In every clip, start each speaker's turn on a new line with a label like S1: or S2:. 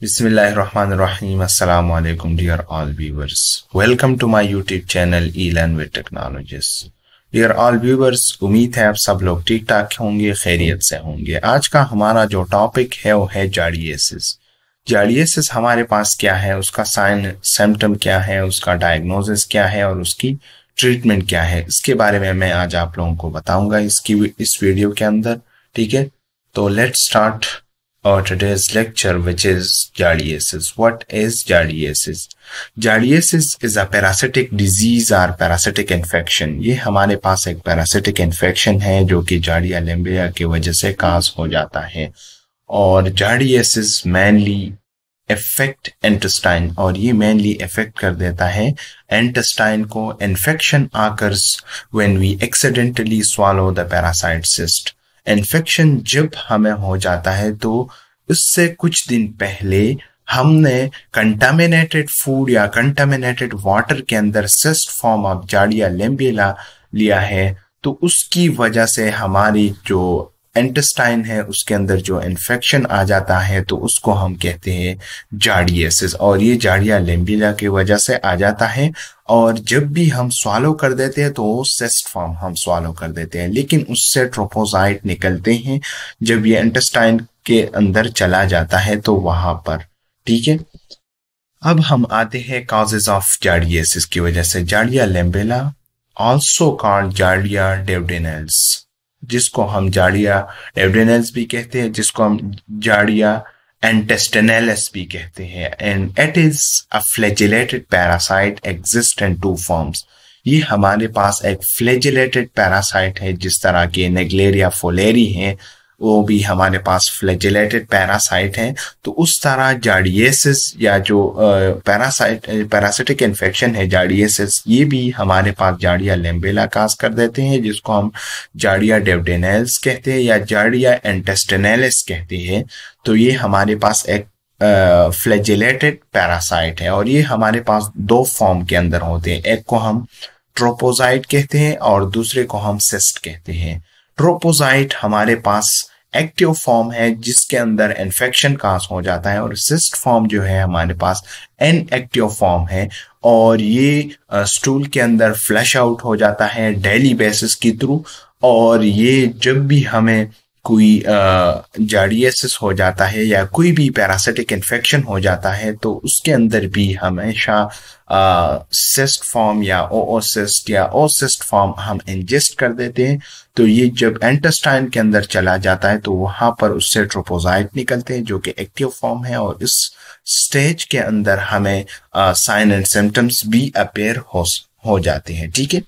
S1: Bismillahirrahmanirrahim. Assalamu alaikum, dear all viewers. Welcome to my YouTube channel E-Learn with Technologies. Dear all viewers, उम्मीद है आप सब लोग ठीक ठाक होंगे, खैरियत से होंगे। आज का हमारा जो टॉपिक है वो है जार्डियसिस। जार्डियसिस हमारे पास क्या है, उसका साइन सिम्टम क्या है, उसका डायग्नोसिस क्या है और उसकी ट्रीटमेंट क्या है, इसके बारे में मैं आज आप लोगों को बताऊंगा इस वीडियो के अंदर। ठीक है, तो let's start our today's lecture, which is giardiasis. What is giardiasis? Giardiasis is a parasitic disease or parasitic infection. ये हमारे पास एक parasitic infection है जो कि जार्डिया लैम्बिया की वजह से काज हो जाता है। और giardiasis mainly affect intestine, और ये mainly affect कर देता है intestine को। Infection occurs when we accidentally swallow the parasite cyst. Infection जब हमें हो जाता है तो उससे कुछ दिन पहले हमने कंटामिनेटेड फूड या कंटामिनेटेड वाटर के अंदर सिस्ट फॉर्म ऑफ जार्डिया लैम्बिया लिया है, तो उसकी वजह से हमारी जो इंटेस्टाइन है उसके अंदर जो इन्फेक्शन आ जाता है तो उसको हम कहते हैं जार्डियसिस। और ये जार्डिया लैम्बिया की वजह से आ जाता है। और जब भी हम स्वालो कर देते हैं तो सिस्ट फॉर्म हम स्वालो कर देते हैं, लेकिन उससे ट्रोपोसाइट निकलते हैं जब ये इंटेस्टाइन के अंदर चला जाता है तो वहां पर। ठीक है, अब हम आते हैं कॉजेज ऑफ जार्डियसिस की वजह से। जार्डिया लैम्बिया ऑल्सो कॉल्ड जार्डिया ड्यूडेनल्स, जिसको हम जार्डिया ड्यूडेनल्स भी कहते हैं, जिसको हम जार्डिया intestinalis भी कहते हैं। And it is a flagellated parasite exist in two forms. ये हमारे पास एक फ्लैजिलेटेड पैरासाइट है, जिस तरह के नेग्लेरिया फोलेरी है वो भी हमारे पास फ्लैजिलेटेड पैरासाइट है। तो उस तरह जार्डियसिस या जो पैरासिटिक इन्फेक्शन है जार्डियसिस, ये भी हमारे पास जार्डिया लैम्बिया काज कर देते हैं, जिसको हम जार्डिया ड्यूडेनल्स कहते हैं या जार्डिया इंटेस्टिनलिस कहते हैं। तो ये हमारे पास एक फ्लैजिलेटेड पैरासाइट है और ये हमारे पास दो फॉर्म के अंदर होते हैं। एक को हम ट्रोपोसाइट कहते हैं और दूसरे को हम सिस्ट कहते हैं। ट्रोपोसाइट हमारे पास एक्टिव फॉर्म है जिसके अंदर इन्फेक्शन काज हो जाता है, और सिस्ट फॉर्म जो है हमारे पास इनएक्टिव फॉर्म है और ये स्टूल के अंदर फ्लश आउट हो जाता है डेली बेसिस के थ्रू। और ये जब भी हमें कोई जार्डियसिस हो जाता है या कोई भी पैरासिटिक इन्फेक्शन हो जाता है तो उसके अंदर भी हमेशा सिस्ट फॉर्म या ओसिस्ट या ओसिस्ट फॉर्म हम इंजेस्ट कर देते हैं। तो ये जब इंटेस्टाइन के अंदर चला जाता है तो वहां पर उससे ट्रोपोसाइट निकलते हैं जो कि एक्टिव फॉर्म है, और इस स्टेज के अंदर हमें साइन एंड सिम्टम्स भी अपेयर हो जाते हैं। ठीक है,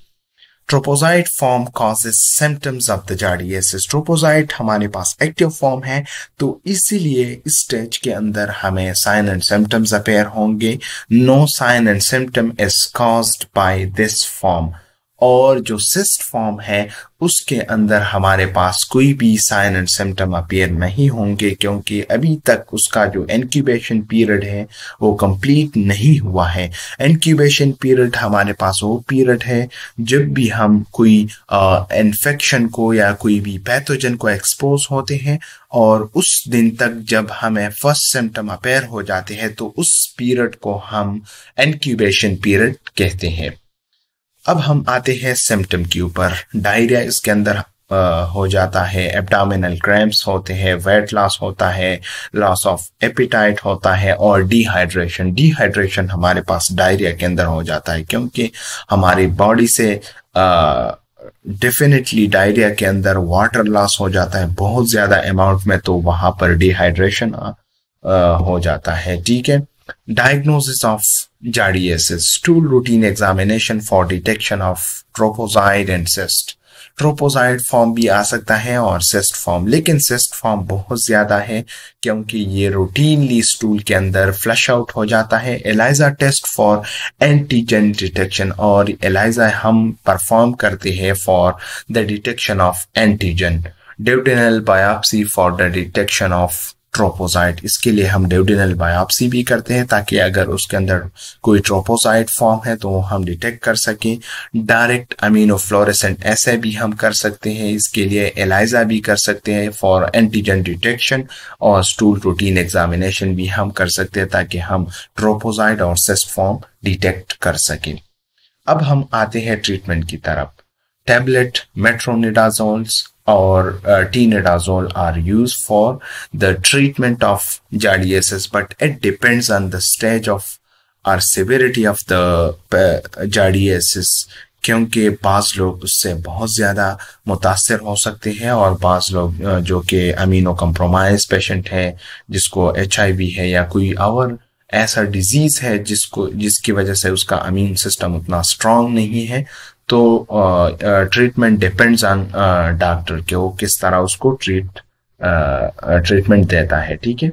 S1: trophozoite form causes symptoms of the giardiasis. Trophozoite हमारे पास एक्टिव फॉर्म है तो इसीलिए इस स्टेज के अंदर हमें साइन एंड सिम्टम्स अपेयर होंगे। No sign and symptom is caused by this form. और जो सिस्ट फॉर्म है उसके अंदर हमारे पास कोई भी साइन एंड सिम्टम अपीयर नहीं होंगे, क्योंकि अभी तक उसका जो इंक्यूबेशन पीरियड है वो कंप्लीट नहीं हुआ है। इंक्यूबेशन पीरियड हमारे पास वो पीरियड है जब भी हम कोई इन्फेक्शन को या कोई भी पैथोजन को एक्सपोज होते हैं, और उस दिन तक जब हमें फर्स्ट सिम्टम अपीयर हो जाते हैं तो उस पीरियड को हम इंक्यूबेशन पीरियड कहते हैं। अब हम आते हैं सिम्टम के ऊपर। डायरिया इसके अंदर हो जाता है, एब्डोमिनल क्रैम्प्स होते हैं, वेट लॉस होता है, लॉस ऑफ एपिटाइट होता है और डिहाइड्रेशन हमारे पास डायरिया के अंदर हो जाता है, क्योंकि हमारी बॉडी से डेफिनेटली डायरिया के अंदर वाटर लॉस हो जाता है बहुत ज्यादा अमाउंट में, तो वहां पर डिहाइड्रेशन हो जाता है। ठीक है, diagnosis of giardiasis, stool routine examination for detection of troposid and cyst. Trophozoite form भी आ सकता है और सिस्ट फॉर्म, लेकिन सिस्ट फॉर्म बहुत ज्यादा है क्योंकि ये रूटीनली स्टूल के अंदर फ्लश आउट हो जाता है। ELISA test for antigen detection, और एलाइजा हम परफॉर्म करते हैं for the detection of antigen. Duodenal biopsy for the detection of trophozoite. इसके लिए हम ड्यूडेनल बायोप्सी भी करते हैं ताकि अगर उसके अंदर कोई ट्रोपोसाइट फॉर्म है तो हम डिटेक्ट कर सकें। डायरेक्ट अमीनोफ्लोरेसेंट ऐसे भी हम कर सकते हैं, इसके लिए एलाइजा भी कर सकते हैं फॉर एंटीजन डिटेक्शन, और स्टूल प्रोटीन एग्जामिनेशन भी हम कर सकते हैं ताकि हम ट्रोपोसाइट और सिस्ट फॉर्म डिटेक्ट कर सकें। अब हम आते हैं ट्रीटमेंट की तरफ। टैबलेट, मेट्रोनिडाजोल्स और tinidazole are used for the treatment of giardiasis, but it depends on the stage of or severity of the giardiasis, क्योंकि बाज लोग उससे बहुत ज़्यादा मुतासर हो सकते हैं और बाज लोग जो कि अमीनो कंप्रोमाइज पेशेंट है, जिसको HIV है या कोई और ऐसा डिजीज है जिसकी वजह से उसका इम्यून सिस्टम उतना स्ट्रांग नहीं है, तो ट्रीटमेंट डिपेंड्स ऑन डॉक्टर के वो किस तरह उसको ट्रीटमेंट देता है। ठीक है।